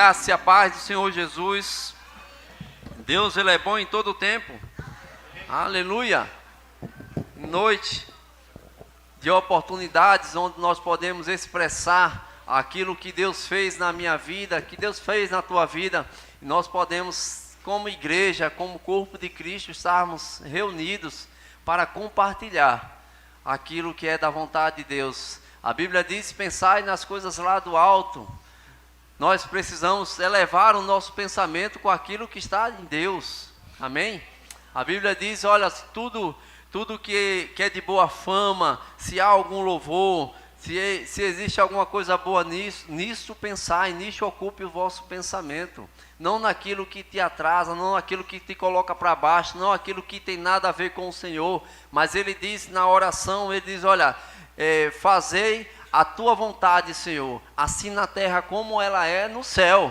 Graça e a paz do Senhor Jesus. Deus, Ele é bom em todo o tempo. Aleluia. Noite de oportunidades onde nós podemos expressar aquilo que Deus fez na minha vida, que Deus fez na tua vida. E nós podemos, como igreja, como corpo de Cristo, estarmos reunidos para compartilhar aquilo que é da vontade de Deus. A Bíblia diz: pensai nas coisas lá do alto. Nós precisamos elevar o nosso pensamento com aquilo que está em Deus. Amém? A Bíblia diz: olha, tudo que é de boa fama, se há algum louvor, se existe alguma coisa boa nisso pensai, nisso ocupe o vosso pensamento. Não naquilo que te atrasa, não naquilo que te coloca para baixo, não aquilo que tem nada a ver com o Senhor. Mas Ele diz na oração, Ele diz: olha, fazei a tua vontade, Senhor, assim na terra como ela é no céu.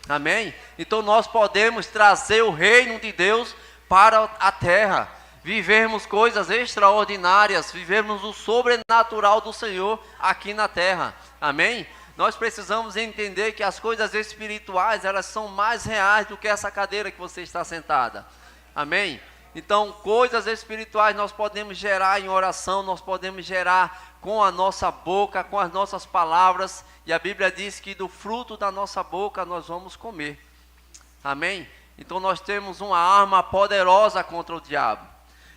Amém? Então nós podemos trazer o reino de Deus para a terra, vivermos coisas extraordinárias, vivermos o sobrenatural do Senhor aqui na terra. Amém? Nós precisamos entender que as coisas espirituais, elas são mais reais do que essa cadeira que você está sentada. Amém? Então, coisas espirituais nós podemos gerar em oração, nós podemos gerar com a nossa boca, com as nossas palavras, e a Bíblia diz que do fruto da nossa boca nós vamos comer. Amém? Então nós temos uma arma poderosa contra o diabo.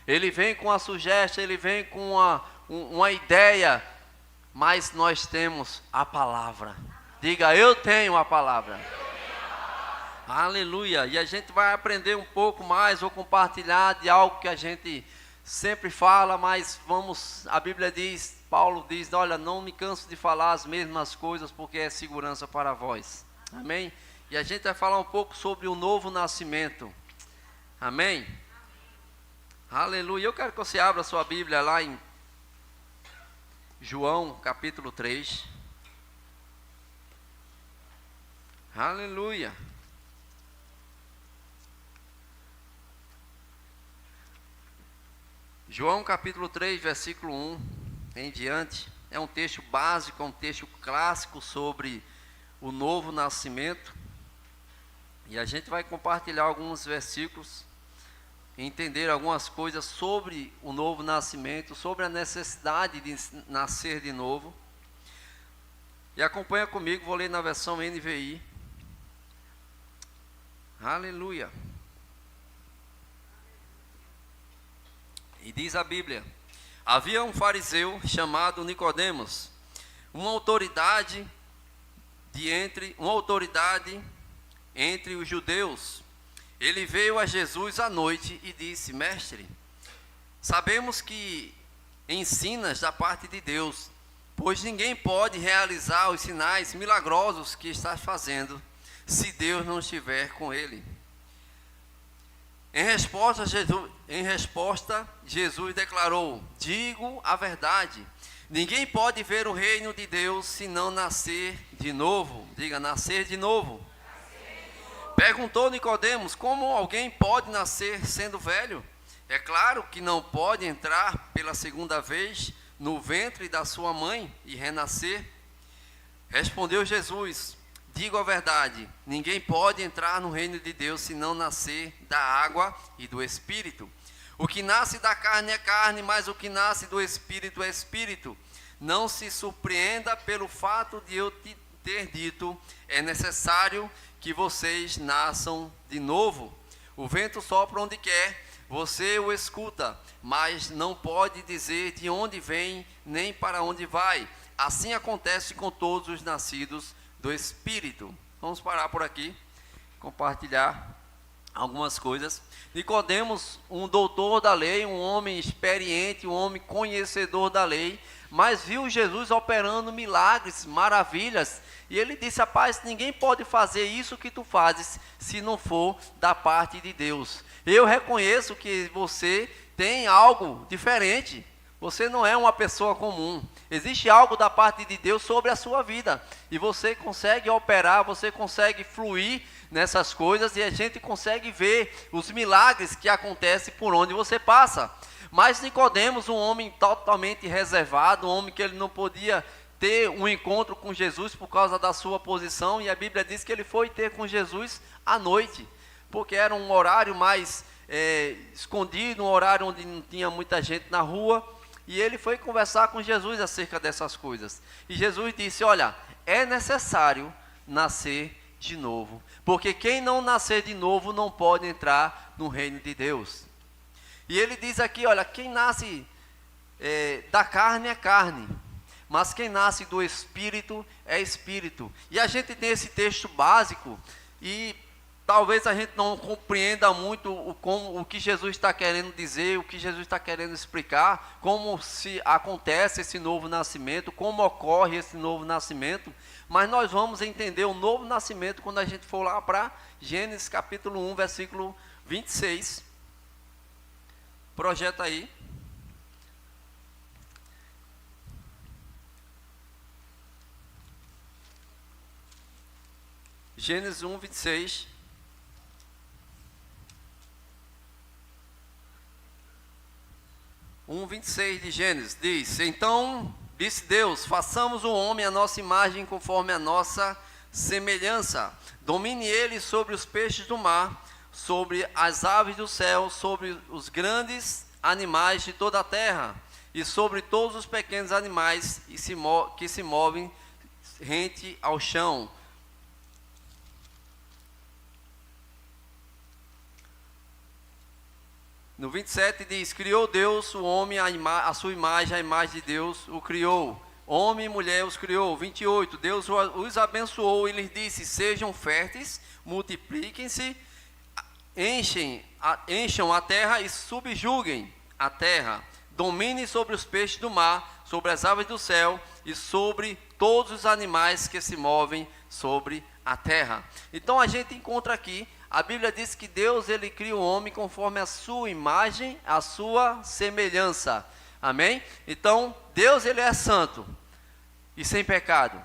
Ele vem com a sugestão, ele vem com uma ideia, mas nós temos a palavra. Diga: eu tenho a palavra. Aleluia. E a gente vai aprender um pouco mais, vou compartilhar de algo que a gente sempre fala, mas a Bíblia diz, Paulo diz: olha, não me canso de falar as mesmas coisas, porque é segurança para vós. Amém? E a gente vai falar um pouco sobre o novo nascimento. Amém? Aleluia. Eu quero que você abra a sua Bíblia lá em João capítulo 3. Aleluia. João capítulo 3, versículo 1 em diante, é um texto básico, é um texto clássico sobre o novo nascimento. E a gente vai compartilhar alguns versículos, entender algumas coisas sobre o novo nascimento, sobre a necessidade de nascer de novo. E acompanha comigo, vou ler na versão NVI. Aleluia. E diz a Bíblia: havia um fariseu chamado Nicodemos, uma autoridade entre os judeus. Ele veio a Jesus à noite e disse: mestre, sabemos que ensinas da parte de Deus, pois ninguém pode realizar os sinais milagrosos que estás fazendo, se Deus não estiver com ele. Em resposta, Jesus declarou: digo a verdade, ninguém pode ver o reino de Deus se não nascer de novo. Diga: nascer de novo. Perguntou Nicodemos: como alguém pode nascer sendo velho? É claro que não pode entrar pela segunda vez no ventre da sua mãe e renascer. Respondeu Jesus: digo a verdade, ninguém pode entrar no reino de Deus se não nascer da água e do Espírito. O que nasce da carne é carne, mas o que nasce do Espírito é Espírito. Não se surpreenda pelo fato de eu te ter dito: é necessário que vocês nasçam de novo. O vento sopra onde quer, você o escuta, mas não pode dizer de onde vem nem para onde vai. Assim acontece com todos os nascidos do Espírito. Vamos parar por aqui, compartilhar algumas coisas. Nicodemos, um doutor da lei, um homem experiente, um homem conhecedor da lei, mas viu Jesus operando milagres, maravilhas, e ele disse: rapaz, ninguém pode fazer isso que tu fazes se não for da parte de Deus. Eu reconheço que você tem algo diferente. Você não é uma pessoa comum. Existe algo da parte de Deus sobre a sua vida. E você consegue operar, você consegue fluir nessas coisas, e a gente consegue ver os milagres que acontecem por onde você passa. Mas Nicodemos, um homem totalmente reservado, um homem que ele não podia ter um encontro com Jesus por causa da sua posição, e a Bíblia diz que ele foi ter com Jesus à noite, porque era um horário mais escondido, um horário onde não tinha muita gente na rua, e ele foi conversar com Jesus acerca dessas coisas. E Jesus disse: olha, é necessário nascer de novo, porque quem não nascer de novo não pode entrar no reino de Deus. E ele diz aqui, olha, quem nasce da carne é carne, mas quem nasce do Espírito é Espírito. E a gente tem esse texto básico, e talvez a gente não compreenda muito o que Jesus está querendo dizer, o que Jesus está querendo explicar, como se acontece esse novo nascimento, como ocorre esse novo nascimento, mas nós vamos entender o novo nascimento quando a gente for lá para Gênesis capítulo 1, versículo 26. Projeta aí. Gênesis 1, 26. Um 26 de Gênesis diz: então disse Deus, façamos o homem à nossa imagem, conforme a nossa semelhança. Domine ele sobre os peixes do mar, sobre as aves do céu, sobre os grandes animais de toda a terra, e sobre todos os pequenos animais que se movem rente ao chão. No 27 diz: criou Deus o homem a sua imagem, a imagem de Deus o criou. Homem e mulher os criou. 28, Deus os abençoou e lhes disse: sejam férteis, multipliquem-se, encham a terra e subjuguem a terra. Dominem sobre os peixes do mar, sobre as aves do céu e sobre todos os animais que se movem sobre a terra. Então a gente encontra aqui, a Bíblia diz que Deus, ele cria o homem conforme a sua imagem, a sua semelhança. Amém? Então, Deus, ele é santo e sem pecado.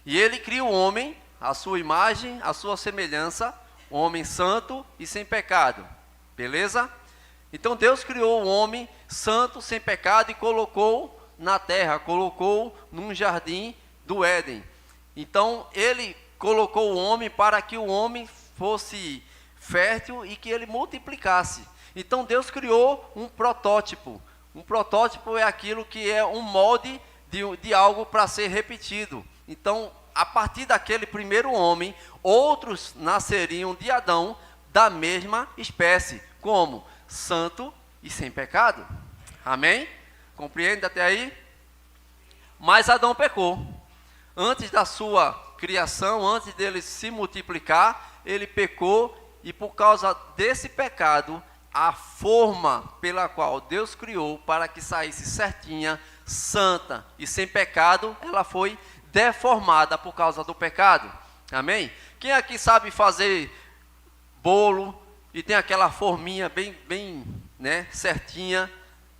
E ele cria o homem, a sua imagem, a sua semelhança, um homem santo e sem pecado. Beleza? Então, Deus criou o homem santo, sem pecado e colocou na terra, colocou num jardim do Éden. Então, ele colocou o homem para que o homem fosse fértil e que ele multiplicasse. Então Deus criou um protótipo. Um protótipo é aquilo que é um molde de algo para ser repetido. Então, a partir daquele primeiro homem, outros nasceriam de Adão da mesma espécie, como santo e sem pecado. Amém? Compreende até aí? Mas Adão pecou. Antes da sua criação, antes dele se multiplicar, ele pecou, e por causa desse pecado, a forma pela qual Deus criou para que saísse certinha, santa e sem pecado, ela foi deformada por causa do pecado. Amém? Quem aqui sabe fazer bolo e tem aquela forminha bem, né, certinha?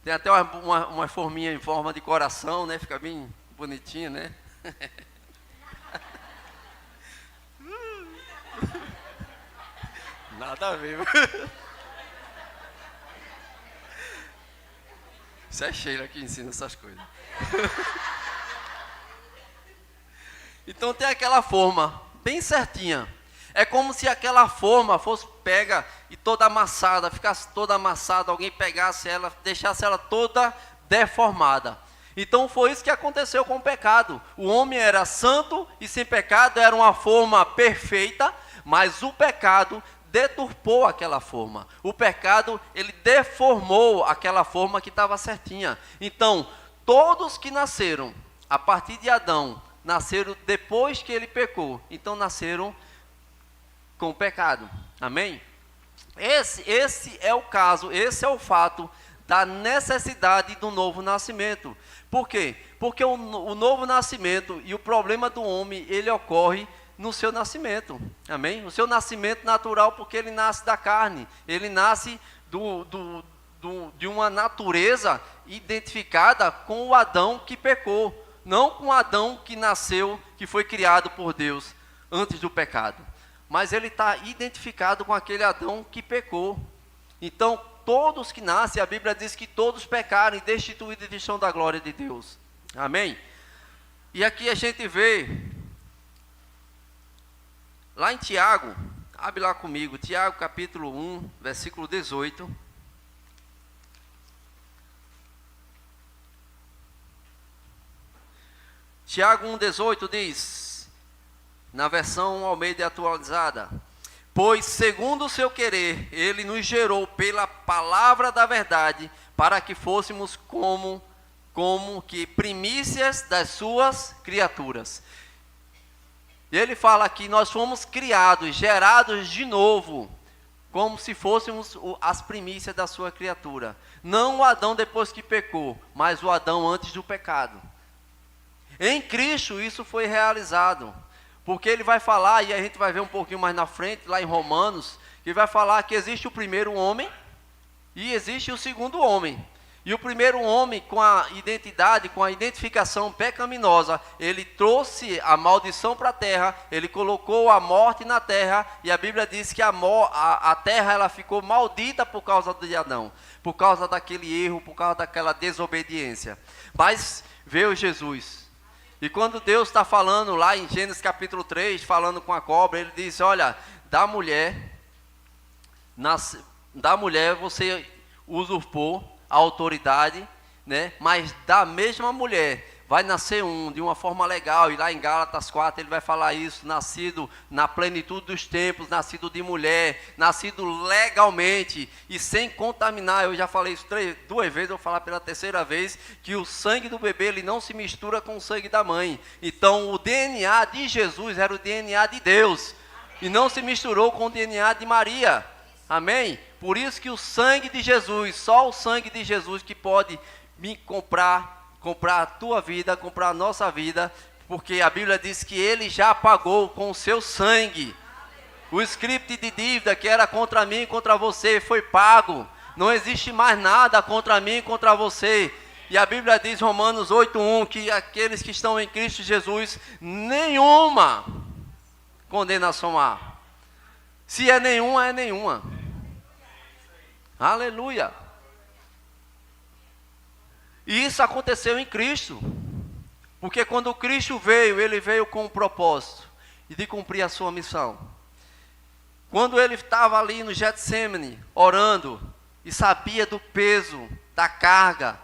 Tem até uma forminha em forma de coração, né? Fica bem bonitinha, né? Nada a ver. Isso é Sheila que ensina essas coisas. Então tem aquela forma bem certinha. É como se aquela forma fosse pega e toda amassada, ficasse toda amassada, alguém pegasse ela, deixasse ela toda deformada. Então foi isso que aconteceu com o pecado. O homem era santo e sem pecado, era uma forma perfeita, mas o pecado deturpou aquela forma. O pecado, ele deformou aquela forma que estava certinha. Então, todos que nasceram a partir de Adão, nasceram depois que ele pecou. Então, nasceram com o pecado. Amém? Esse é o caso, esse é o fato da necessidade do novo nascimento. Por quê? Porque o novo nascimento e o problema do homem, ele ocorre no seu nascimento, amém? O seu nascimento natural, porque ele nasce da carne, ele nasce de uma natureza identificada com o Adão que pecou, não com o Adão que nasceu, que foi criado por Deus antes do pecado, mas ele está identificado com aquele Adão que pecou. Então, todos que nascem, a Bíblia diz que todos pecaram e destituídos estão da glória de Deus, amém? E aqui a gente vê, lá em Tiago, abre lá comigo, Tiago capítulo 1, versículo 18. Tiago 1,18 diz, na versão Almeida atualizada: pois segundo o seu querer, ele nos gerou pela palavra da verdade, para que fôssemos como que primícias das suas criaturas. E ele fala que nós fomos criados, gerados de novo, como se fôssemos as primícias da sua criatura. Não o Adão depois que pecou, mas o Adão antes do pecado. Em Cristo isso foi realizado, porque ele vai falar, e a gente vai ver um pouquinho mais na frente, lá em Romanos, que vai falar que existe o primeiro homem e existe o segundo homem. E o primeiro homem, com a identidade, com a identificação pecaminosa, ele trouxe a maldição para a terra, ele colocou a morte na terra, e a Bíblia diz que a terra ela ficou maldita por causa de Adão, por causa daquele erro, por causa daquela desobediência. Mas veio Jesus. E quando Deus está falando lá em Gênesis capítulo 3, falando com a cobra, ele diz, olha, da mulher você usurpou a autoridade, né? Mas da mesma mulher vai nascer de uma forma legal, e lá em Gálatas 4 ele vai falar isso, nascido na plenitude dos tempos, nascido de mulher, nascido legalmente e sem contaminar. Eu já falei isso 2 vezes, eu vou falar pela 3ª vez, que o sangue do bebê ele não se mistura com o sangue da mãe. Então o DNA de Jesus era o DNA de Deus, e não se misturou com o DNA de Maria. Amém? Por isso que o sangue de Jesus, só o sangue de Jesus que pode me comprar a tua vida, comprar a nossa vida, porque a Bíblia diz que ele já pagou com o seu sangue. O script de dívida que era contra mim e contra você foi pago. Não existe mais nada contra mim e contra você. E a Bíblia diz, Romanos 8:1, que aqueles que estão em Cristo Jesus, nenhuma condenação há. Se é nenhuma, é nenhuma. Aleluia. E isso aconteceu em Cristo. Porque quando Cristo veio, ele veio com um propósito de cumprir a sua missão. Quando ele estava ali no Getsêmani, orando, e sabia do peso, da carga,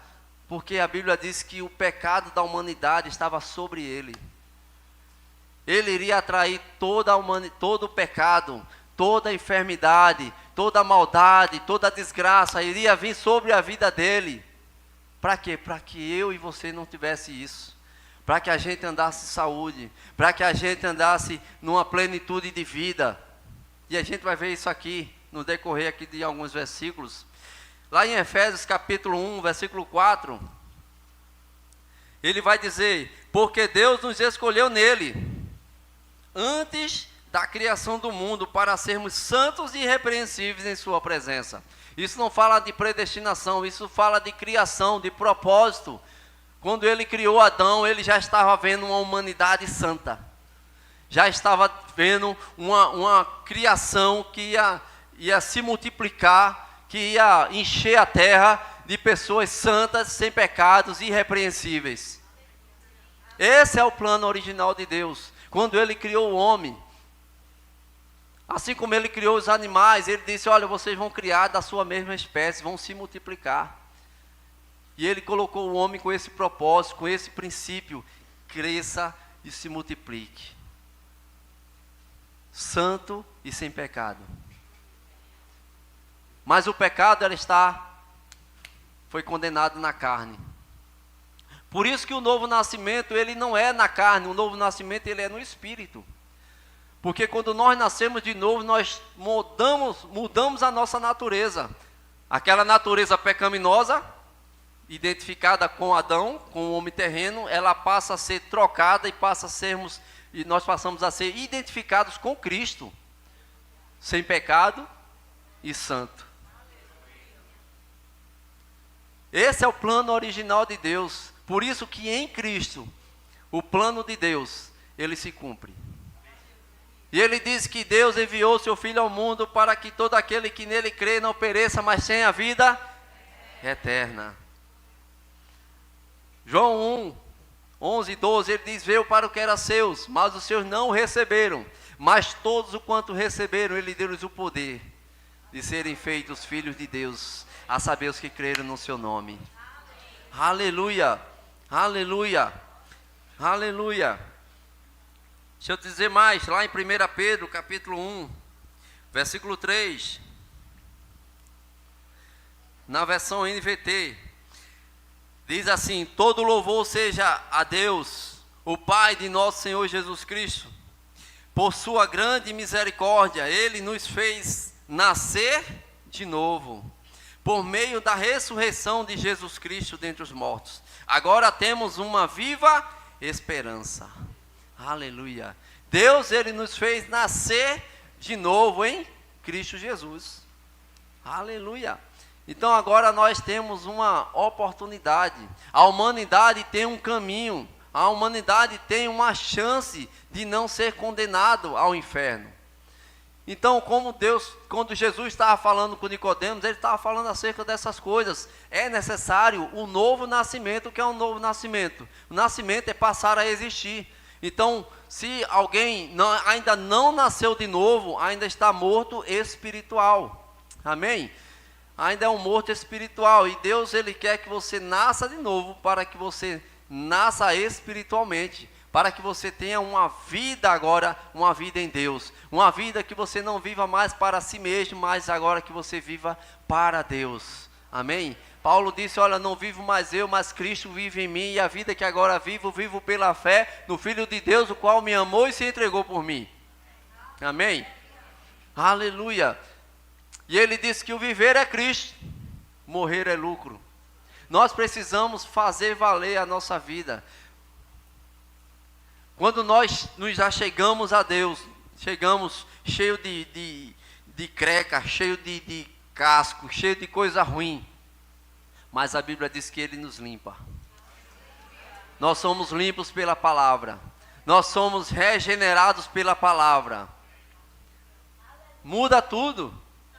porque a Bíblia diz que o pecado da humanidade estava sobre ele. Ele iria atrair todo o pecado, toda a enfermidade, toda a maldade, toda a desgraça, iria vir sobre a vida dele. Para quê? Para que eu e você não tivesse isso. Para que a gente andasse em saúde. Para que a gente andasse numa plenitude de vida. E a gente vai ver isso aqui, no decorrer aqui de alguns versículos. Lá em Efésios capítulo 1, versículo 4. Ele vai dizer, porque Deus nos escolheu nele, antes da criação do mundo, para sermos santos e irrepreensíveis em sua presença. Isso não fala de predestinação, isso fala de criação, de propósito. Quando ele criou Adão, ele já estava vendo uma humanidade santa. Já estava vendo uma criação que ia se multiplicar, que ia encher a terra de pessoas santas, sem pecados, irrepreensíveis. Esse é o plano original de Deus. Quando ele criou o homem, assim como ele criou os animais, ele disse, olha, vocês vão criar da sua mesma espécie, vão se multiplicar. E ele colocou o homem com esse propósito, com esse princípio, cresça e se multiplique. Santo e sem pecado. Mas o pecado foi condenado na carne. Por isso que o novo nascimento, ele não é na carne, o novo nascimento ele é no espírito. Porque quando nós nascemos de novo, nós mudamos a nossa natureza. Aquela natureza pecaminosa, identificada com Adão, com o homem terreno, ela passa a ser trocada e nós passamos a ser identificados com Cristo, sem pecado e santo. Esse é o plano original de Deus. Por isso que em Cristo, o plano de Deus, ele se cumpre. E ele diz que Deus enviou seu Filho ao mundo para que todo aquele que nele crê não pereça, mas tenha a vida eterna. João 11 e 12, ele diz, veio para o que era seus, mas os seus não o receberam. Mas todos o quanto receberam, ele deu-lhes o poder de serem feitos filhos de Deus, a saber os que creram no seu nome. Aleluia, aleluia, aleluia. Deixa eu dizer mais, lá em 1 Pedro, capítulo 1, versículo 3, na versão NVT, diz assim, todo louvor seja a Deus, o Pai de nosso Senhor Jesus Cristo, por sua grande misericórdia, Ele nos fez nascer de novo, por meio da ressurreição de Jesus Cristo dentre os mortos. Agora temos uma viva esperança. Aleluia. Deus, Ele nos fez nascer de novo em Cristo Jesus. Aleluia. Então agora nós temos uma oportunidade. A humanidade tem um caminho. A humanidade tem uma chance de não ser condenado ao inferno. Então, quando Jesus estava falando com Nicodemos, ele estava falando acerca dessas coisas. É necessário o novo nascimento. O que é um novo nascimento? O nascimento é passar a existir. Então, se alguém ainda não nasceu de novo, ainda está morto espiritual. Amém? Ainda é um morto espiritual. E Deus, Ele quer que você nasça de novo, para que você nasça espiritualmente, para que você tenha uma vida agora, uma vida em Deus, uma vida que você não viva mais para si mesmo, mas agora que você viva para Deus. Amém? Paulo disse, olha, não vivo mais eu, mas Cristo vive em mim, e a vida que agora vivo, vivo pela fé no Filho de Deus, o qual me amou e se entregou por mim. Amém? Aleluia. E ele disse que o viver é Cristo, morrer é lucro. Nós precisamos fazer valer a nossa vida. Quando nós nos achegamos a Deus, chegamos cheio de creca, cheio de casco, cheio de coisa ruim. Mas a Bíblia diz que Ele nos limpa. Nós somos limpos pela palavra. Nós somos regenerados pela palavra. Muda tudo.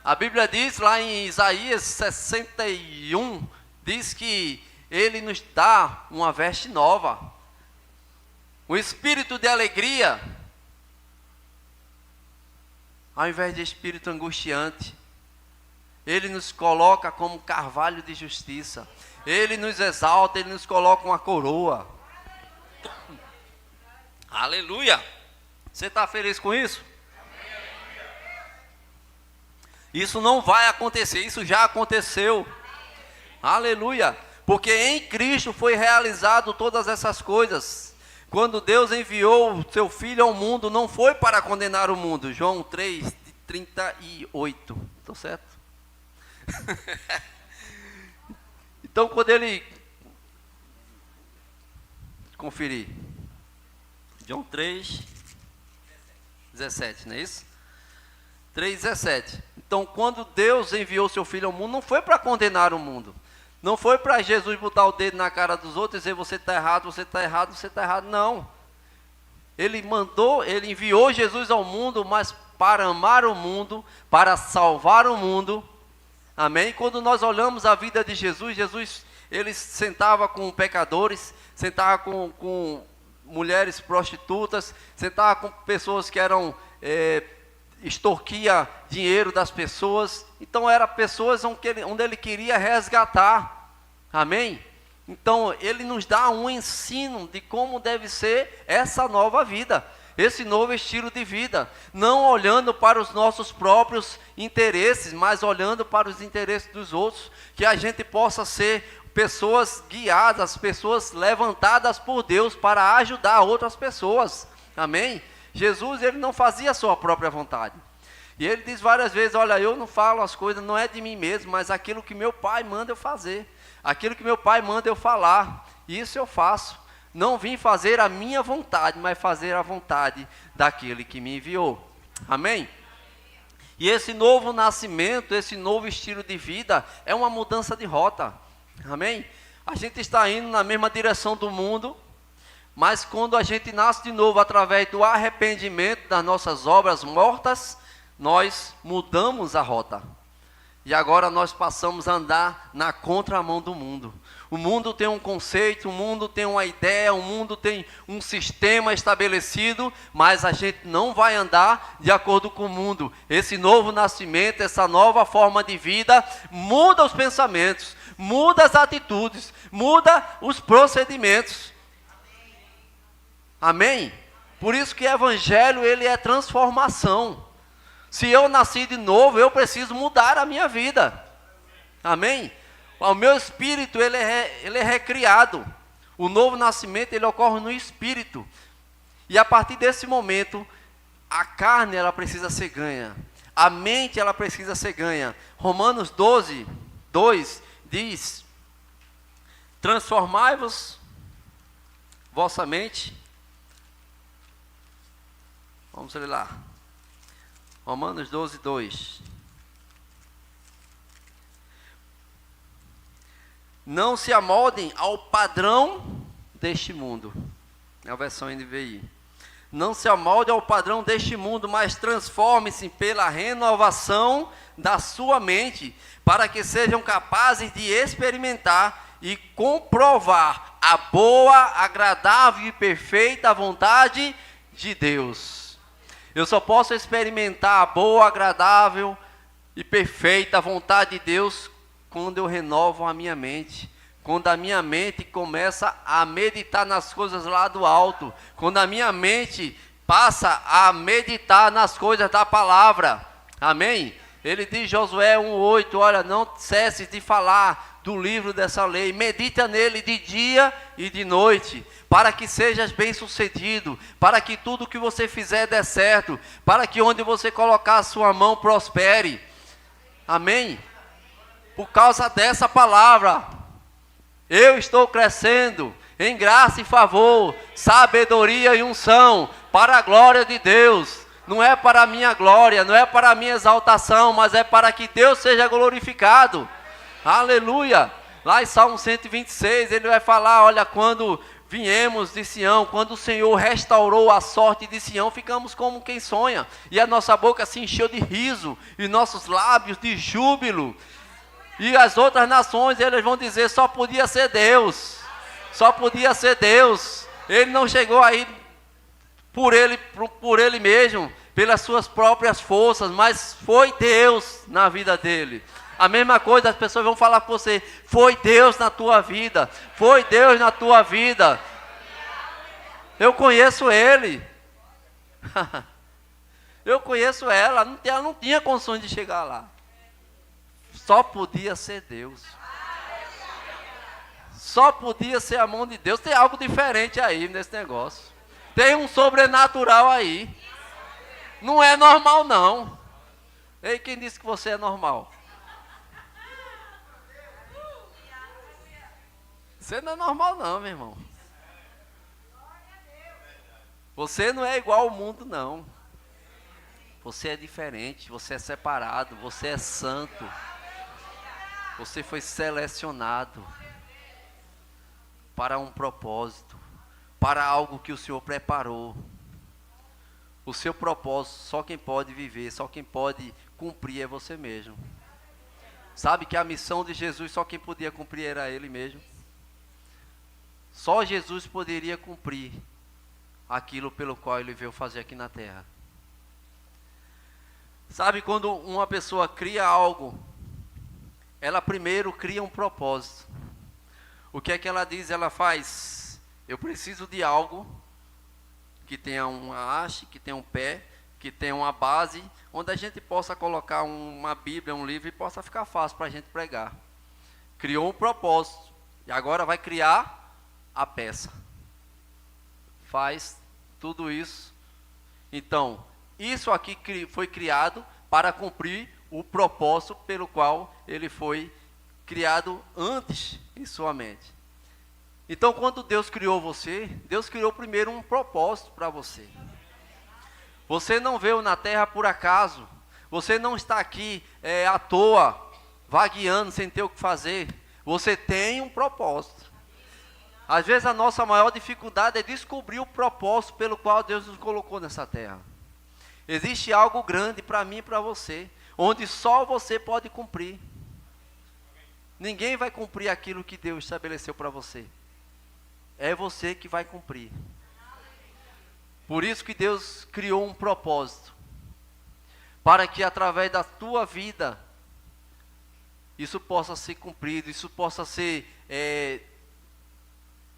A Bíblia diz lá em Isaías 61, diz que Ele nos dá uma veste nova. O espírito de alegria, ao invés de espírito angustiante. Ele nos coloca como carvalho de justiça. Ele nos exalta, Ele nos coloca uma coroa. Aleluia! Você está feliz com isso? Isso não vai acontecer, isso já aconteceu. Aleluia! Porque em Cristo foi realizado todas essas coisas. Quando Deus enviou o seu Filho ao mundo, não foi para condenar o mundo. João 3, 38. Estou certo? Então, quando ele conferir, João 3, 17, não é isso? 3, 17. Então, quando Deus enviou seu Filho ao mundo, não foi para condenar o mundo. Não foi para Jesus botar o dedo na cara dos outros e dizer, você está errado, você está errado, você está errado. Não. Ele enviou Jesus ao mundo, mas para amar o mundo, para salvar o mundo. Amém? Quando nós olhamos a vida de Jesus, ele sentava com pecadores, sentava com mulheres prostitutas, sentava com pessoas que extorquia dinheiro das pessoas. Então eram pessoas onde ele queria resgatar. Amém? Então ele nos dá um ensino de como deve ser essa nova vida, esse novo estilo de vida, não olhando para os nossos próprios interesses, mas olhando para os interesses dos outros, que a gente possa ser pessoas guiadas, pessoas levantadas por Deus para ajudar outras pessoas. Amém? Jesus, ele não fazia a sua própria vontade. E ele diz várias vezes, olha, eu não falo as coisas, não é de mim mesmo, mas aquilo que meu Pai manda eu fazer. Aquilo que meu Pai manda eu falar. Isso eu faço. Não vim fazer a minha vontade, mas fazer a vontade daquele que me enviou. Amém? E esse novo nascimento, esse novo estilo de vida, é uma mudança de rota. Amém? A gente está indo na mesma direção do mundo, mas quando a gente nasce de novo através do arrependimento das nossas obras mortas, nós mudamos a rota. E agora nós passamos a andar na contramão do mundo. O mundo tem um conceito, o mundo tem uma ideia, o mundo tem um sistema estabelecido, mas a gente não vai andar de acordo com o mundo. Esse novo nascimento, essa nova forma de vida, muda os pensamentos, muda as atitudes, muda os procedimentos. Amém? Por isso que o evangelho, ele é transformação. Se eu nasci de novo, eu preciso mudar a minha vida. Amém? O meu espírito, ele é recriado. O novo nascimento, ele ocorre no espírito. E a partir desse momento, a carne, ela precisa ser ganha. A mente, ela precisa ser ganha. Romanos 12, 2 diz: transformai-vos vossa mente. Vamos ler lá. Romanos 12, 2. Não se amoldem ao padrão deste mundo. É a versão NVI. Não se amoldem ao padrão deste mundo, mas transformem-se pela renovação da sua mente, para que sejam capazes de experimentar e comprovar a boa, agradável e perfeita vontade de Deus. Eu só posso experimentar a boa, agradável e perfeita vontade de Deus quando eu renovo a minha mente, quando a minha mente começa a meditar nas coisas lá do alto, quando a minha mente passa a meditar nas coisas da palavra. Amém? Ele diz, Josué 1:8, olha, não cesse de falar do livro dessa lei, medita nele de dia e de noite, para que sejas bem-sucedido, para que tudo que você fizer dê certo, para que onde você colocar a sua mão prospere. Amém? Por causa dessa palavra, eu estou crescendo em graça e favor, sabedoria e unção, para a glória de Deus. Não é para a minha glória, não é para a minha exaltação, mas é para que Deus seja glorificado. Aleluia! Lá em Salmo 126, ele vai falar, olha, quando viemos de Sião, quando o Senhor restaurou a sorte de Sião, ficamos como quem sonha, e a nossa boca se encheu de riso, e nossos lábios de júbilo. E as outras nações, eles vão dizer, só podia ser Deus. Só podia ser Deus. Ele não chegou aí por ele mesmo, pelas suas próprias forças, mas foi Deus na vida dele. A mesma coisa, as pessoas vão falar com você, foi Deus na tua vida. Foi Deus na tua vida. Eu conheço ele. Eu conheço ela não tinha condições de chegar lá. Só podia ser Deus. Só podia ser a mão de Deus. Tem algo diferente aí nesse negócio. Tem um sobrenatural aí. Não é normal não. Ei, quem disse que você é normal? Você não é normal não, meu irmão. Você não é igual ao mundo não. Você é diferente, você é separado, você é santo. Você foi selecionado para um propósito, para algo que o Senhor preparou. O seu propósito, só quem pode viver, só quem pode cumprir é você mesmo. Sabe que a missão de Jesus, só quem podia cumprir era Ele mesmo. Só Jesus poderia cumprir aquilo pelo qual Ele veio fazer aqui na terra. Sabe quando uma pessoa cria algo, ela primeiro cria um propósito. O que é que ela diz? Ela faz, eu preciso de algo que tenha uma haste, que tenha um pé, que tenha uma base, onde a gente possa colocar uma Bíblia, um livro, e possa ficar fácil para a gente pregar. Criou um propósito, e agora vai criar a peça. Faz tudo isso. Então, isso aqui foi criado para cumprir o propósito pelo qual ele foi criado antes em sua mente. Então, quando Deus criou você, Deus criou primeiro um propósito para você. Você não veio na terra por acaso. Você não está aqui à toa, vagueando, sem ter o que fazer. Você tem um propósito. Às vezes a nossa maior dificuldade é descobrir o propósito pelo qual Deus nos colocou nessa terra. Existe algo grande para mim e para você. onde só você pode cumprir. Ninguém vai cumprir aquilo que Deus estabeleceu para você. É você que vai cumprir. Por isso que Deus criou um propósito. Para que através da tua vida, isso possa ser cumprido, isso possa ser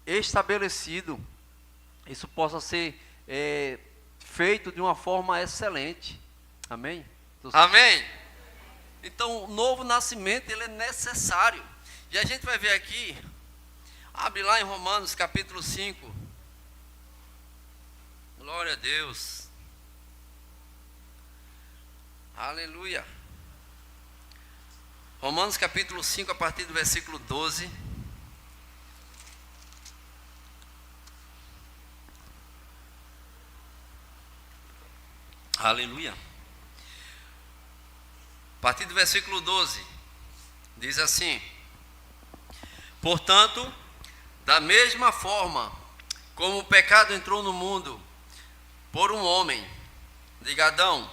estabelecido, isso possa ser feito de uma forma excelente. Amém? Amém? Então, o novo nascimento, ele é necessário. E a gente vai ver aqui, abre lá em Romanos capítulo 5. Glória a Deus. Aleluia. Romanos capítulo 5, a partir do versículo 12. Aleluia. A partir do versículo 12, diz assim: portanto, da mesma forma como o pecado entrou no mundo por um homem, diga Adão,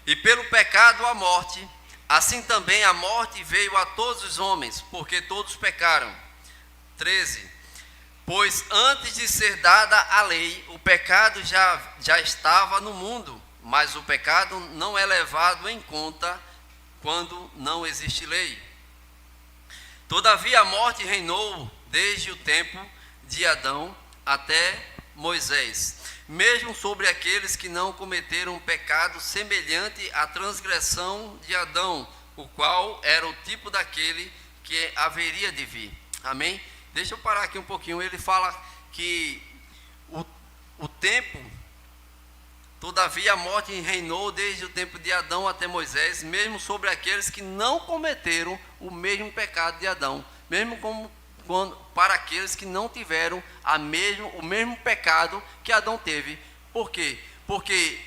e pelo pecado a morte, assim também a morte veio a todos os homens, porque todos pecaram. 13. Pois antes de ser dada a lei, o pecado já estava no mundo, mas o pecado não é levado em conta quando não existe lei. Todavia a morte reinou desde o tempo de Adão até Moisés, mesmo sobre aqueles que não cometeram um pecado semelhante à transgressão de Adão, o qual era o tipo daquele que haveria de vir. Amém? Deixa eu parar aqui um pouquinho. Ele fala que o tempo, todavia a morte reinou desde o tempo de Adão até Moisés, mesmo sobre aqueles que não cometeram o mesmo pecado de Adão, mesmo para aqueles que não tiveram o mesmo pecado que Adão teve. Por quê? Porque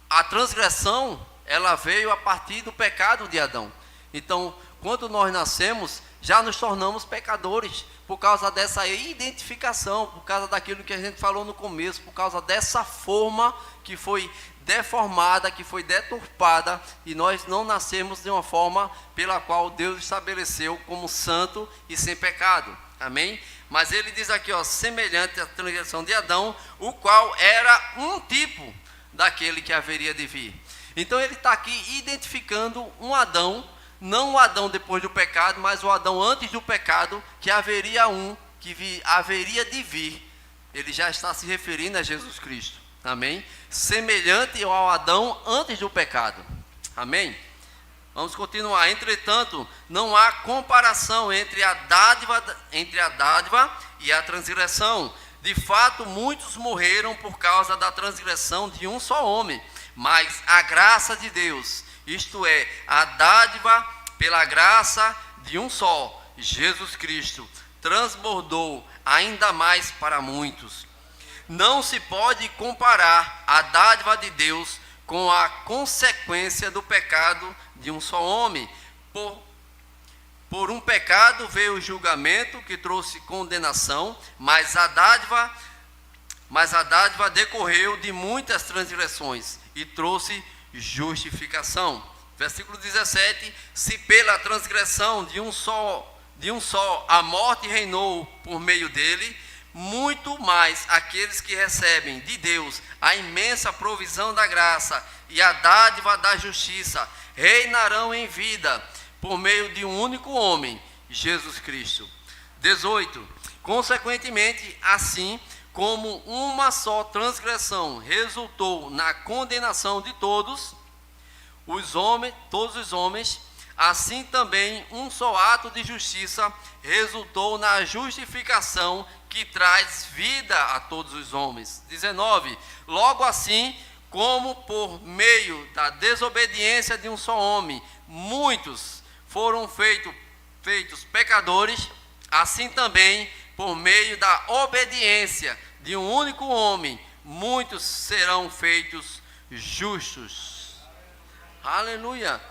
a transgressão, ela veio a partir do pecado de Adão. Então, quando nós nascemos, já nos tornamos pecadores, por causa dessa identificação, por causa daquilo que a gente falou no começo, por causa dessa forma que foi deformada, que foi deturpada, e nós não nascemos de uma forma pela qual Deus estabeleceu como santo e sem pecado. Amém? Mas ele diz aqui, semelhante à transgressão de Adão, o qual era um tipo daquele que haveria de vir. Então ele está aqui identificando um Adão, não o Adão depois do pecado, mas o Adão antes do pecado, que haveria haveria de vir. Ele já está se referindo a Jesus Cristo. Amém? Semelhante ao Adão antes do pecado. Amém? Vamos continuar. Entretanto, não há comparação entre a dádiva e a transgressão. De fato, muitos morreram por causa da transgressão de um só homem, mas a graça de Deus, isto é, a dádiva pela graça de um só, Jesus Cristo, transbordou ainda mais para muitos. Não se pode comparar a dádiva de Deus com a consequência do pecado de um só homem. Por um pecado veio o julgamento que trouxe condenação, mas a dádiva decorreu de muitas transgressões e trouxe justificação. Versículo 17: se pela transgressão de um só a morte reinou por meio dele, muito mais aqueles que recebem de Deus a imensa provisão da graça e a dádiva da justiça reinarão em vida por meio de um único homem, Jesus Cristo. 18. Consequentemente, assim como uma só transgressão resultou na condenação de todos os homens, assim também um só ato de justiça resultou na justificação que traz vida a todos os homens. 19. Logo assim, como por meio da desobediência de um só homem, muitos foram feitos pecadores, assim também, por meio da obediência de um único homem, muitos serão feitos justos. Aleluia!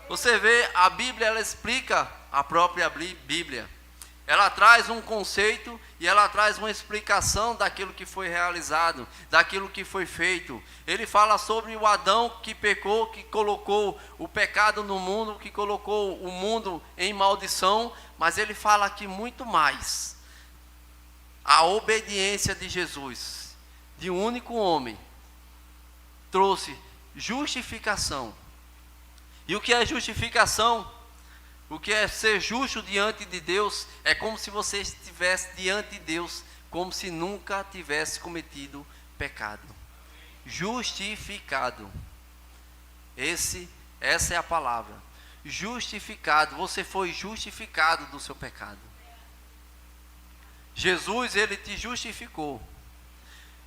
Você vê, a Bíblia, ela explica, a própria Bíblia, ela traz um conceito e ela traz uma explicação daquilo que foi realizado, daquilo que foi feito. Ele fala sobre o Adão que pecou, que colocou o pecado no mundo, que colocou o mundo em maldição, mas ele fala aqui muito mais. A obediência de Jesus, de um único homem, trouxe justificação. E o que é justificação? O que é ser justo diante de Deus? É como se você estivesse diante de Deus, como se nunca tivesse cometido pecado. Justificado. Essa é a palavra. Justificado. Você foi justificado do seu pecado. Jesus, ele te justificou.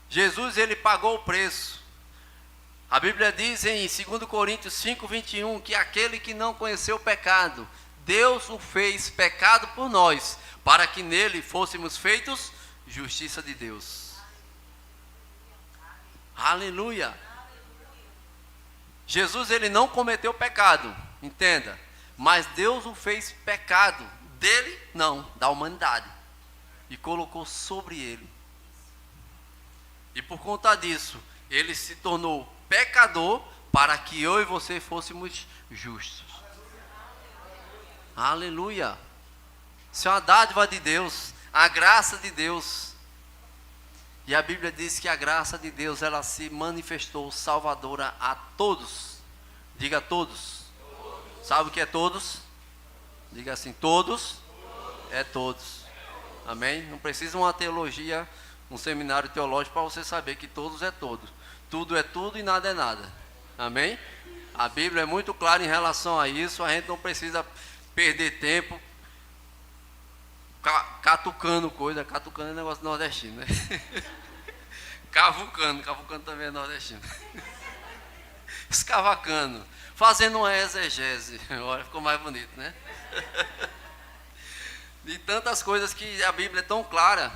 Jesus, ele pagou o preço. A Bíblia diz em 2 Coríntios 5:21 que aquele que não conheceu o pecado, Deus o fez pecado por nós, para que nele fôssemos feitos justiça de Deus. Aleluia! Jesus, ele não cometeu pecado, entenda, mas Deus o fez pecado, dele não, da humanidade, e colocou sobre ele. E por conta disso, ele se tornou pecador para que eu e você fôssemos justos. Aleluia! Isso é uma dádiva de Deus, a graça de Deus. E a Bíblia diz que a graça de Deus, ela se manifestou salvadora a todos. Diga todos. Sabe o que é todos? Diga assim, todos. É todos. Amém? Não precisa uma teologia, um seminário teológico para você saber que todos é todos. Tudo é tudo e nada é nada. Amém? A Bíblia é muito clara em relação a isso. A gente não precisa perder tempo catucando coisa. Catucando é negócio nordestino, né? Cavucando também é nordestino. Escavacando, fazendo uma exegese. Olha, ficou mais bonito, né? De tantas coisas que a Bíblia é tão clara,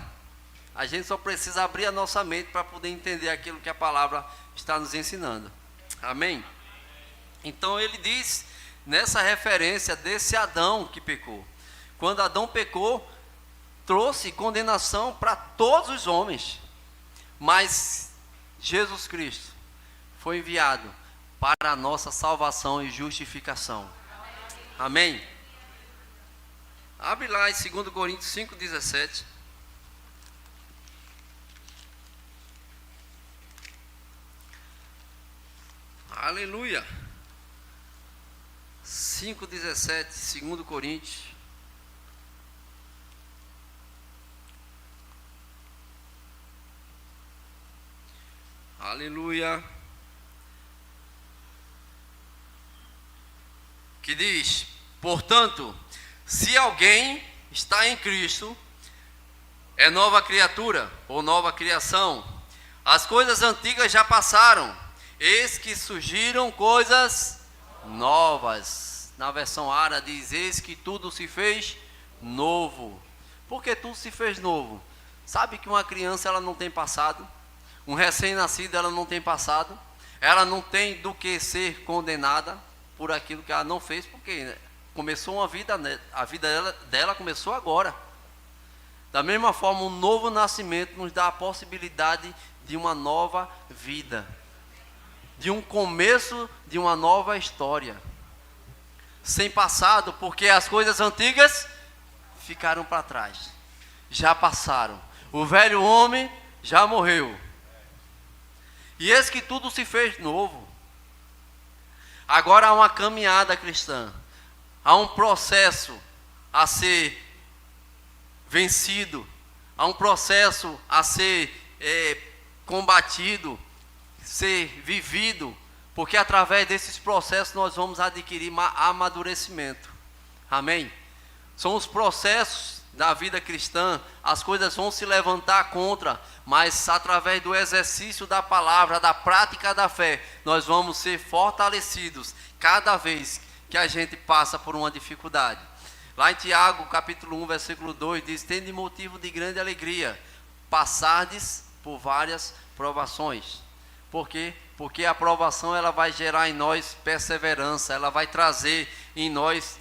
a gente só precisa abrir a nossa mente para poder entender aquilo que a palavra está nos ensinando. Amém? Então ele diz, nessa referência desse Adão que pecou. Quando Adão pecou, trouxe condenação para todos os homens. Mas Jesus Cristo foi enviado para a nossa salvação e justificação. Amém? Abre lá em 2 Coríntios 5:17. Aleluia. 5:17, 2 Coríntios. Aleluia. Que diz: portanto, se alguém está em Cristo, é nova criatura ou nova criação. As coisas antigas já passaram, eis que surgiram coisas novas. Na versão Ara diz: eis que tudo se fez novo. Por que tudo se fez novo? Sabe que uma criança, ela não tem passado. Um recém-nascido, ela não tem passado. Ela não tem do que ser condenada por aquilo que ela não fez, porque começou uma vida, a vida dela começou agora. Da mesma forma, um novo nascimento nos dá a possibilidade de uma nova vida, de um começo de uma nova história, sem passado, porque as coisas antigas ficaram para trás, já passaram. O velho homem já morreu, e eis que tudo se fez novo. Agora há uma caminhada cristã, há um processo a ser vencido, há um processo a ser combatido, ser vivido, porque através desses processos nós vamos adquirir amadurecimento. Amém? São os processos da vida cristã, as coisas vão se levantar contra, mas através do exercício da palavra, da prática da fé, nós vamos ser fortalecidos cada vez que a gente passa por uma dificuldade. Lá em Tiago, capítulo 1, versículo 2, diz: tende motivo de grande alegria, passardes por várias provações. Por quê? Porque a provação, ela vai gerar em nós perseverança, ela vai trazer em nós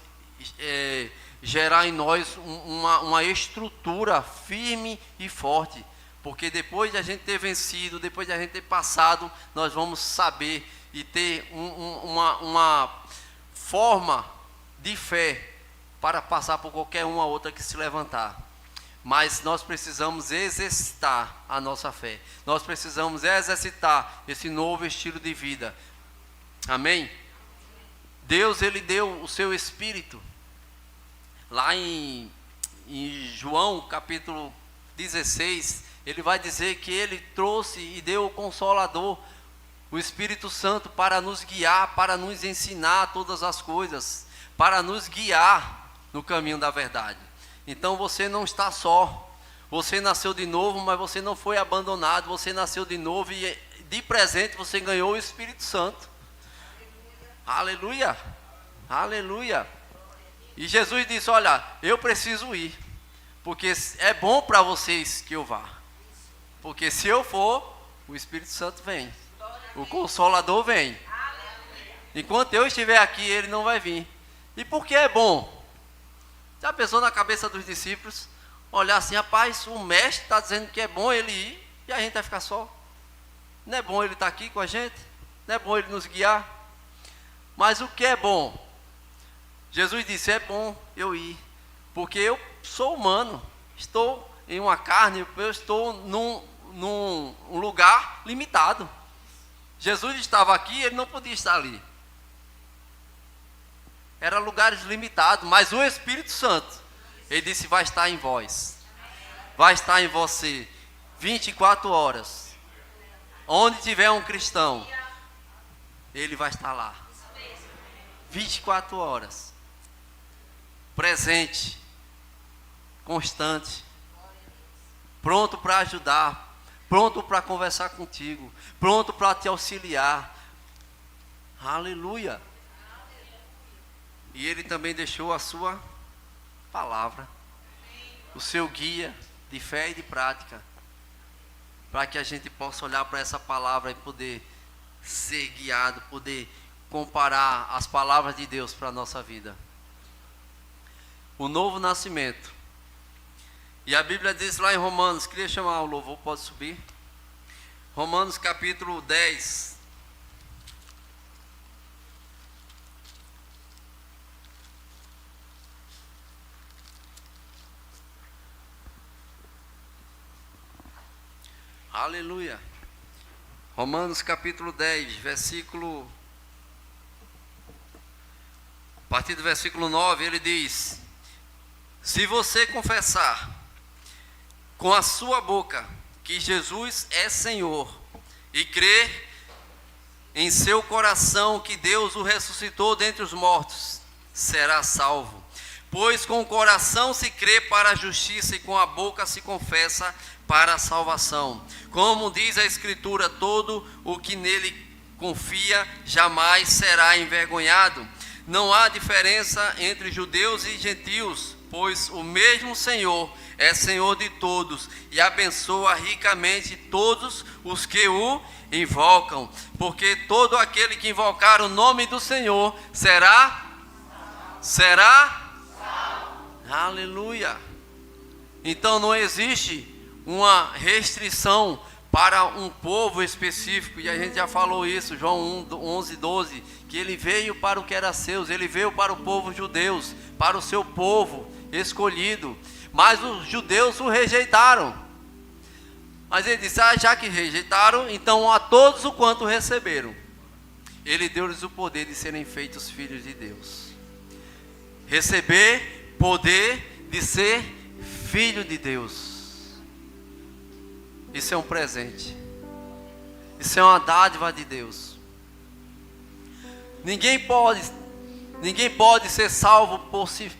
gerar em nós uma estrutura firme e forte. Porque depois de a gente ter vencido, depois de a gente ter passado, nós vamos saber e ter uma forma de fé para passar por qualquer uma outra que se levantar. Mas nós precisamos exercitar a nossa fé. Nós precisamos exercitar esse novo estilo de vida. Amém? Deus, Ele deu o seu Espírito. Lá em João, capítulo 16, Ele vai dizer que Ele trouxe e deu o Consolador, o Espírito Santo, para nos guiar, para nos ensinar todas as coisas, para nos guiar no caminho da verdade. Então você não está só. Você nasceu de novo, mas você não foi abandonado. Você nasceu de novo e de presente você ganhou o Espírito Santo. Aleluia, aleluia. E Jesus disse: olha, eu preciso ir, porque é bom para vocês que eu vá. Porque se eu for, o Espírito Santo vem, o Consolador vem. Enquanto eu estiver aqui, ele não vai vir. E por que é bom? Já pensou na cabeça dos discípulos, olhar assim: rapaz, o mestre está dizendo que é bom ele ir, e a gente vai ficar só. Não é bom ele estar aqui com a gente? Não é bom ele nos guiar? Mas o que é bom? Jesus disse: é bom eu ir, porque eu sou humano, estou em uma carne, eu estou num lugar limitado. Jesus estava aqui, ele não podia estar ali. Eram lugares limitados, mas o Espírito Santo, ele disse, vai estar em vós, vai estar em você, 24 horas. Onde tiver um cristão, ele vai estar lá, 24 horas, presente, constante, pronto para ajudar, pronto para conversar contigo, pronto para te auxiliar. Aleluia. E Ele também deixou a sua palavra, o seu guia de fé e de prática, para que a gente possa olhar para essa palavra e poder ser guiado, poder comparar as palavras de Deus para a nossa vida. O novo nascimento. E a Bíblia diz lá em Romanos, queria chamar o louvor, pode subir. Romanos capítulo 10. Aleluia. Romanos capítulo 10, versículo... A partir do versículo 9, ele diz: se você confessar com a sua boca que Jesus é Senhor e crer em seu coração que Deus o ressuscitou dentre os mortos, será salvo. Pois com o coração se crê para a justiça e com a boca se confessa para a salvação. Como diz a Escritura, todo o que nele confia jamais será envergonhado. Não há diferença entre judeus e gentios, pois o mesmo Senhor é Senhor de todos e abençoa ricamente todos os que o invocam. Porque todo aquele que invocar o nome do Senhor será. Aleluia. Então não existe uma restrição para um povo específico, e a gente já falou isso, João 11, 12, que ele veio para o que era seus, ele veio para o povo judeus, para o seu povo escolhido, mas os judeus o rejeitaram. Mas ele disse: já que rejeitaram, então a todos o quanto receberam, ele deu-lhes o poder de serem feitos filhos de Deus. Receber poder de ser filho de Deus. Isso é um presente. Isso é uma dádiva de Deus. Ninguém pode ser salvo por si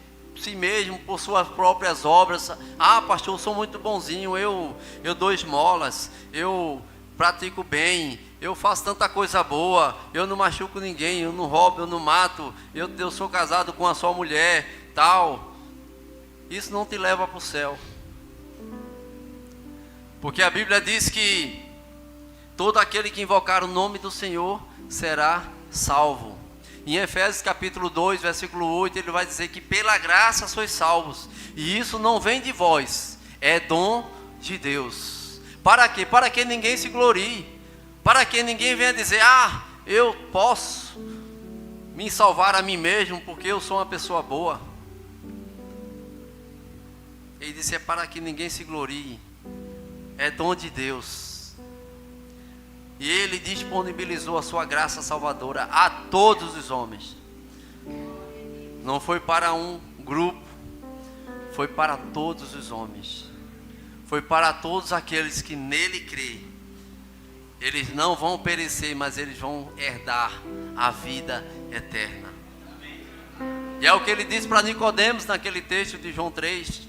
mesmo, por suas próprias obras. Ah, pastor, eu sou muito bonzinho, eu dou esmolas, eu pratico bem, eu faço tanta coisa boa, eu não machuco ninguém, eu não roubo, eu não mato, eu sou casado com uma só mulher, tal. Isso não te leva para o céu. Porque a Bíblia diz que todo aquele que invocar o nome do Senhor será salvo. Em Efésios capítulo 2, versículo 8, ele vai dizer que pela graça sois salvos. E isso não vem de vós, é dom de Deus. Para quê? Para que ninguém se glorie. Para que ninguém venha dizer, eu posso me salvar a mim mesmo porque eu sou uma pessoa boa. Ele disse, é para que ninguém se glorie. É dom de Deus. E Ele disponibilizou a sua graça salvadora a todos os homens. Não foi para um grupo, foi para todos os homens. Foi para todos aqueles que nele creem. Eles não vão perecer, mas eles vão herdar a vida eterna. E é o que ele disse para Nicodemos naquele texto de João 3.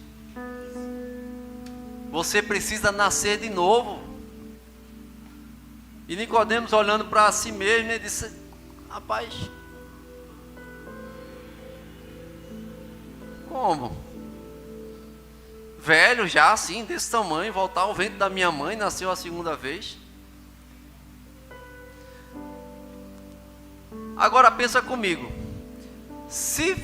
Você precisa nascer de novo. E Nicodemos, olhando para si mesmo, ele disse, rapaz, como? Velho já assim, desse tamanho, voltar ao ventre da minha mãe, nasceu a segunda vez. Agora pensa comigo, se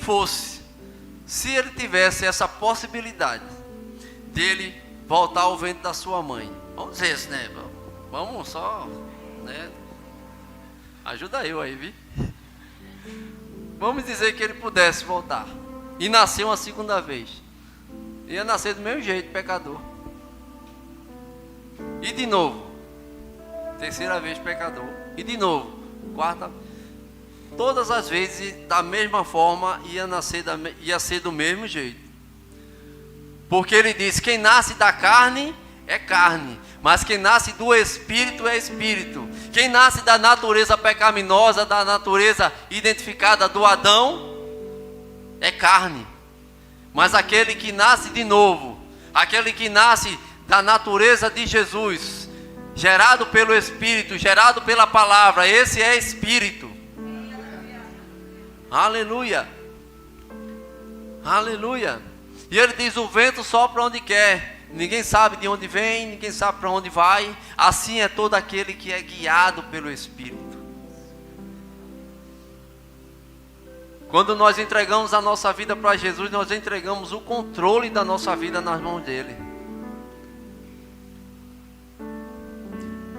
ele tivesse essa possibilidade dele voltar ao ventre da sua mãe, vamos dizer isso, né? Vamos só, né? Ajuda eu aí, viu? Vamos dizer que ele pudesse voltar e nascer uma segunda vez. Ia nascer do mesmo jeito, pecador. E de novo, terceira vez pecador. E de novo, quarta. Todas as vezes, da mesma forma, ia ser do mesmo jeito. Porque ele diz, quem nasce da carne é carne, mas quem nasce do Espírito é Espírito. Quem nasce da natureza pecaminosa, da natureza identificada do Adão, é carne. Mas aquele que nasce de novo, aquele que nasce da natureza de Jesus, gerado pelo Espírito, gerado pela palavra, esse é Espírito. Aleluia. Aleluia. E ele diz, o vento sopra onde quer. Ninguém sabe de onde vem, ninguém sabe para onde vai. Assim é todo aquele que é guiado pelo Espírito. Quando nós entregamos a nossa vida para Jesus, nós entregamos o controle da nossa vida nas mãos dele.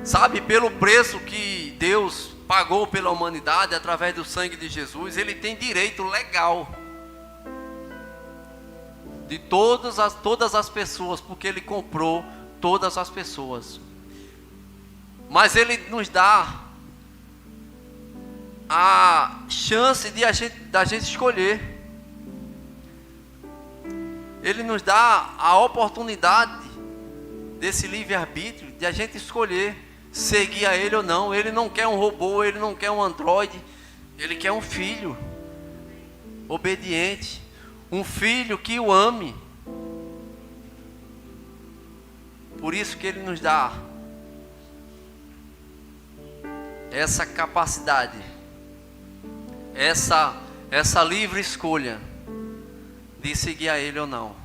Sabe, pelo preço que Deus pagou pela humanidade através do sangue de Jesus, ele tem direito legal de todas as pessoas, porque ele comprou todas as pessoas. Mas ele nos dá a chance da gente escolher. Ele nos dá a oportunidade desse livre-arbítrio, de a gente escolher seguir a ele ou não. Ele não quer um robô, ele não quer um androide, ele quer um filho obediente, um filho que o ame. Por isso que ele nos dá essa capacidade, essa livre escolha de seguir a ele ou não.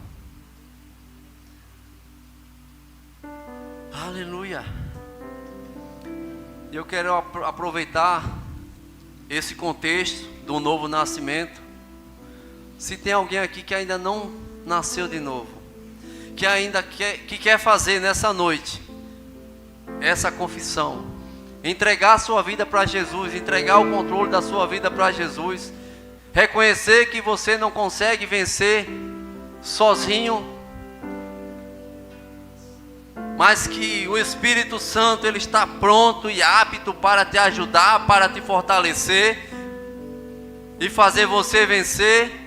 Aleluia. Eu quero aproveitar esse contexto do novo nascimento. Se tem alguém aqui que ainda não nasceu de novo, que quer fazer nessa noite essa confissão, entregar a sua vida para Jesus, entregar o controle da sua vida para Jesus, reconhecer que você não consegue vencer sozinho, mas que o Espírito Santo ele está pronto e apto para te ajudar, para te fortalecer e fazer você vencer,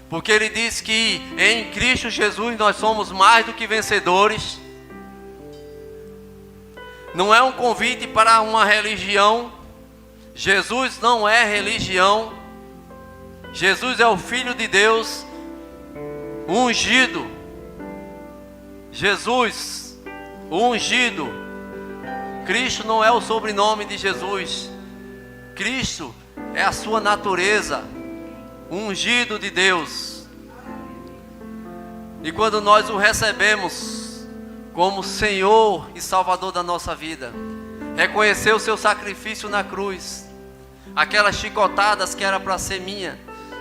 porque ele diz que em Cristo Jesus nós somos mais do que vencedores. Não é um convite para uma religião. Jesus não é religião. Jesus é o Filho de Deus, ungido. Jesus, o ungido. Cristo não é o sobrenome de Jesus. Cristo é a sua natureza, ungido de Deus. E quando nós o recebemos como Senhor e Salvador da nossa vida, reconhecer o seu sacrifício na cruz, aquelas chicotadas que era para ser minha,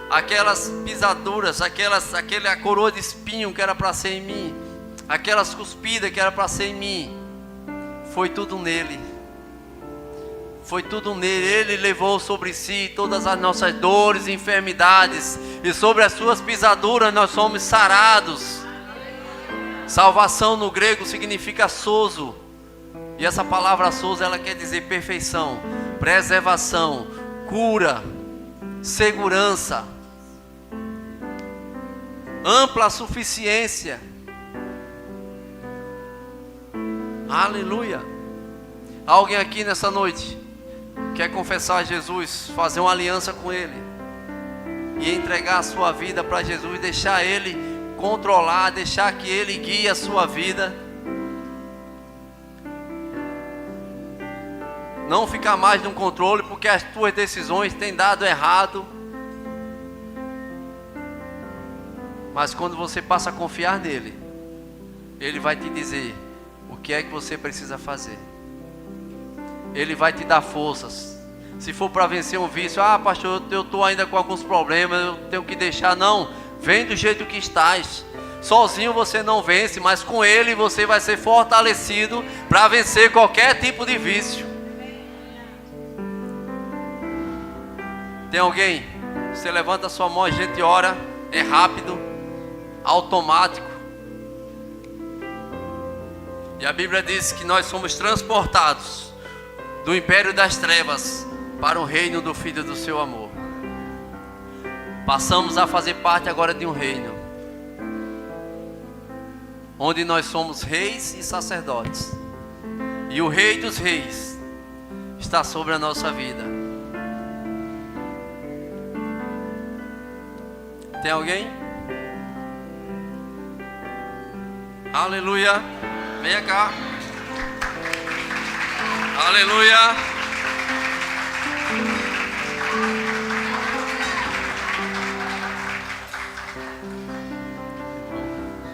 aquelas pisaduras, aquela coroa de espinho que era para ser em mim, aquelas cuspidas que era para ser em mim, foi tudo nele. Foi tudo nele. Ele levou sobre si todas as nossas dores e enfermidades, e sobre as suas pisaduras nós somos sarados. Salvação no grego significa sozo, e essa palavra sozo, ela quer dizer perfeição, preservação, cura, segurança, ampla suficiência. Aleluia. Alguém aqui nessa noite quer confessar a Jesus, fazer uma aliança com Ele e entregar a sua vida para Jesus, deixar Ele controlar, deixar que Ele guie a sua vida, não ficar mais no controle, porque as tuas decisões têm dado errado. Mas quando você passa a confiar nele, Ele vai te dizer o que é que você precisa fazer. Ele vai te dar forças. Se for para vencer um vício, pastor, eu estou ainda com alguns problemas, eu tenho que deixar. Não, vem do jeito que estás. Sozinho você não vence, mas com Ele você vai ser fortalecido para vencer qualquer tipo de vício. Tem alguém? Você levanta a sua mão, a gente ora. É rápido, automático. E a Bíblia diz que nós somos transportados do império das trevas para o reino do Filho do seu amor. Passamos a fazer parte agora de um reino onde nós somos reis e sacerdotes, e o Rei dos Reis está sobre a nossa vida. Tem alguém? Aleluia. Venha cá. Aleluia.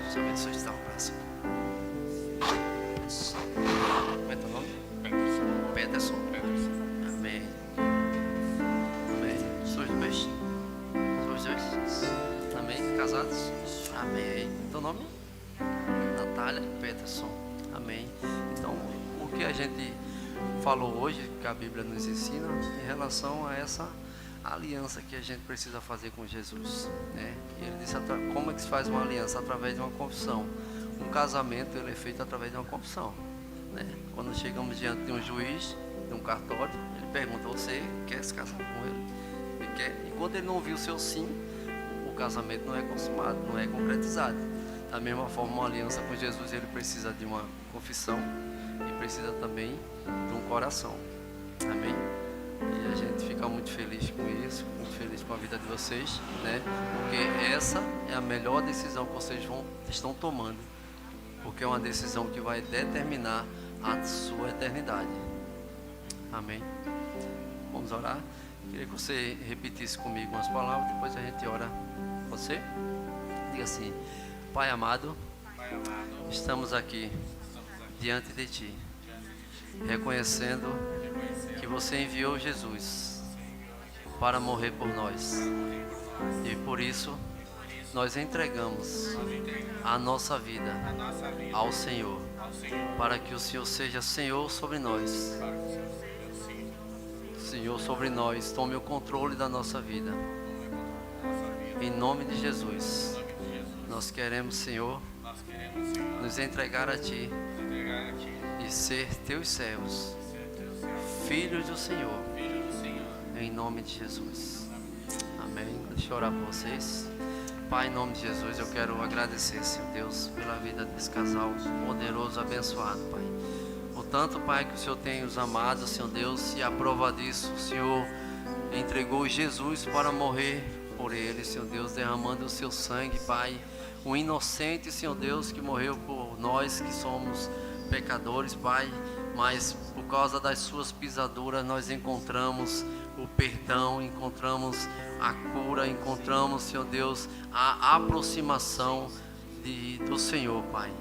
Deixa eu ver se eu estou no próximo. Como é teu nome? Peterson. Amém. Amém. Sois dois? Sois dois? Amém. Casados? Amém. Teu nome? Natália Peterson. Amém. Então, o que a gente falou hoje, que a Bíblia nos ensina em relação a essa aliança que a gente precisa fazer com Jesus, né? E ele disse como é que se faz uma aliança? Através de uma confissão. Um casamento, ele é feito através de uma confissão, né? Quando chegamos diante de um juiz, de um cartório, ele pergunta: você quer se casar com ele? Ele quer. Enquanto ele não viu o seu sim, o casamento não é consumado, não é concretizado. Da mesma forma, uma aliança com Jesus, ele precisa de uma confissão e precisa também de um coração. Amém? E a gente fica muito feliz com isso, muito feliz com a vida de vocês, né? Porque essa é a melhor decisão que vocês estão tomando, porque é uma decisão que vai determinar a sua eternidade. Amém? Vamos orar? Queria que você repetisse comigo umas palavras, depois a gente ora. Você? Diga assim: Pai amado, estamos aqui diante de Ti, reconhecendo que você enviou Jesus para morrer por nós, e por isso nós entregamos a nossa vida ao Senhor, para que o Senhor seja Senhor sobre nós. Senhor sobre nós, tome o controle da nossa vida. Em nome de Jesus, nós queremos, Senhor, nos entregar a Ti e ser Teus servos, filhos do Senhor, em nome de Jesus. Amém. Deixa eu orar por vocês. Pai, em nome de Jesus, eu quero agradecer, Senhor Deus, pela vida desse casal poderoso, abençoado, Pai. Portanto, Pai, que o Senhor tem os amado, Senhor Deus, e a prova disso, o Senhor entregou Jesus para morrer por eles, Senhor Deus, derramando o seu sangue, Pai. O inocente, Senhor Deus, que morreu por nós que somos pecadores, Pai, mas por causa das suas pisaduras nós encontramos o perdão, encontramos a cura, encontramos, Senhor Deus, a aproximação do Senhor, Pai.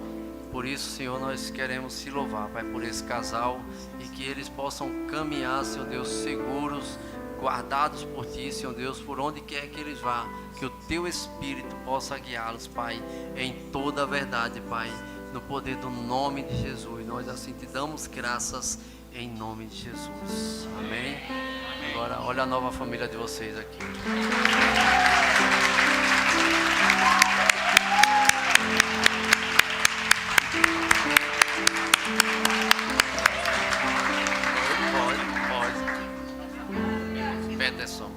Por isso, Senhor, nós queremos te louvar, Pai, por esse casal, e que eles possam caminhar, Senhor Deus, seguros guardados por Ti, Senhor Deus, por onde quer que eles vá, que o Teu Espírito possa guiá-los, Pai, em toda a verdade, Pai, no poder do nome de Jesus. Nós assim Te damos graças em nome de Jesus. Amém? Agora, olha a nova família de vocês aqui. Pode. Peterson.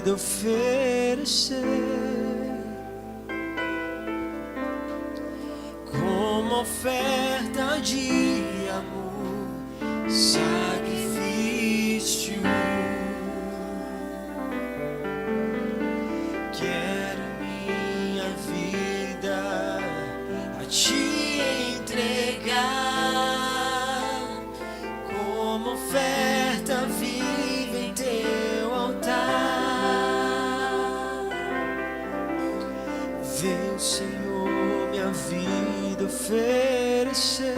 Oferecer como oferta de amor, sacrifício. Quero minha vida a Ti entregar como oferta viva em Teu altar. Vem, Senhor, minha vida oferecer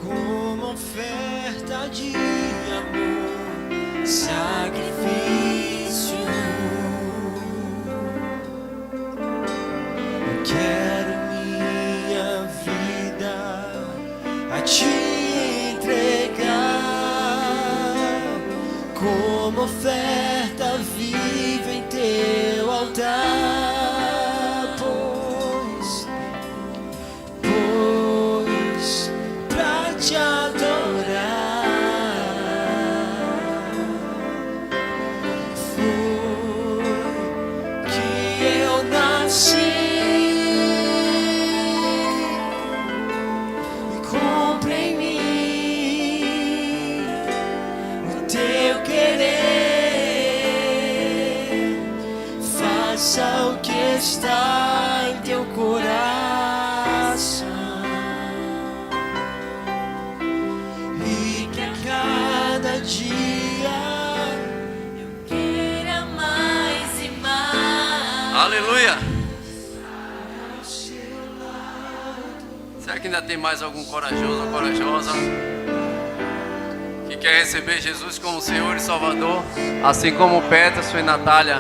como oferta de amor, sacrifício. Eu quero minha vida a Ti entregar como oferta viva em Teu altar, pois pra Te adorar foi que eu nasci. E compre em mim o Teu querer, faça o que está em Teu coração, e que a cada dia eu queira mais e mais. Aleluia! Será que ainda tem mais algum corajoso ou corajosa que quer receber Jesus como Senhor e Salvador, assim como Peterson e Natália?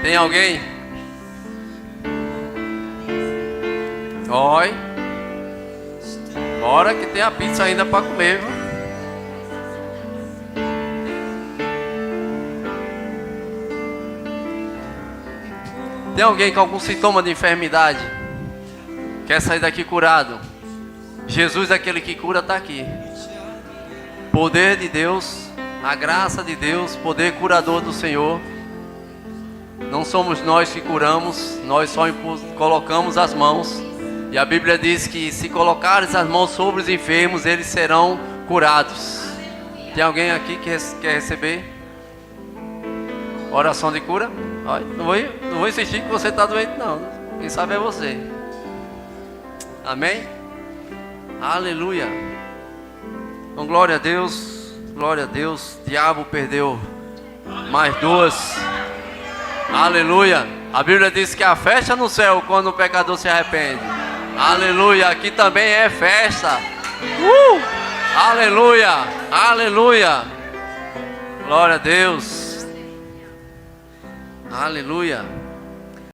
Tem alguém? Oi. Bora que tem a pizza ainda para comer, viu? Tem alguém com algum sintoma de enfermidade? Quer sair daqui curado? Jesus, aquele que cura, está aqui. Poder de Deus, a graça de Deus, poder curador do Senhor. Não somos nós que curamos, nós só colocamos as mãos. E a Bíblia diz que se colocares as mãos sobre os enfermos, eles serão curados. Tem alguém aqui que quer receber oração de cura? Não vou insistir que você está doente, não. Quem sabe é você. Amém? Aleluia. Então, glória a Deus. Glória a Deus. O diabo perdeu mais duas. Aleluia. A Bíblia diz que há festa no céu quando o pecador se arrepende. Aleluia. Aqui também é festa. Aleluia. Aleluia. Glória a Deus. Aleluia.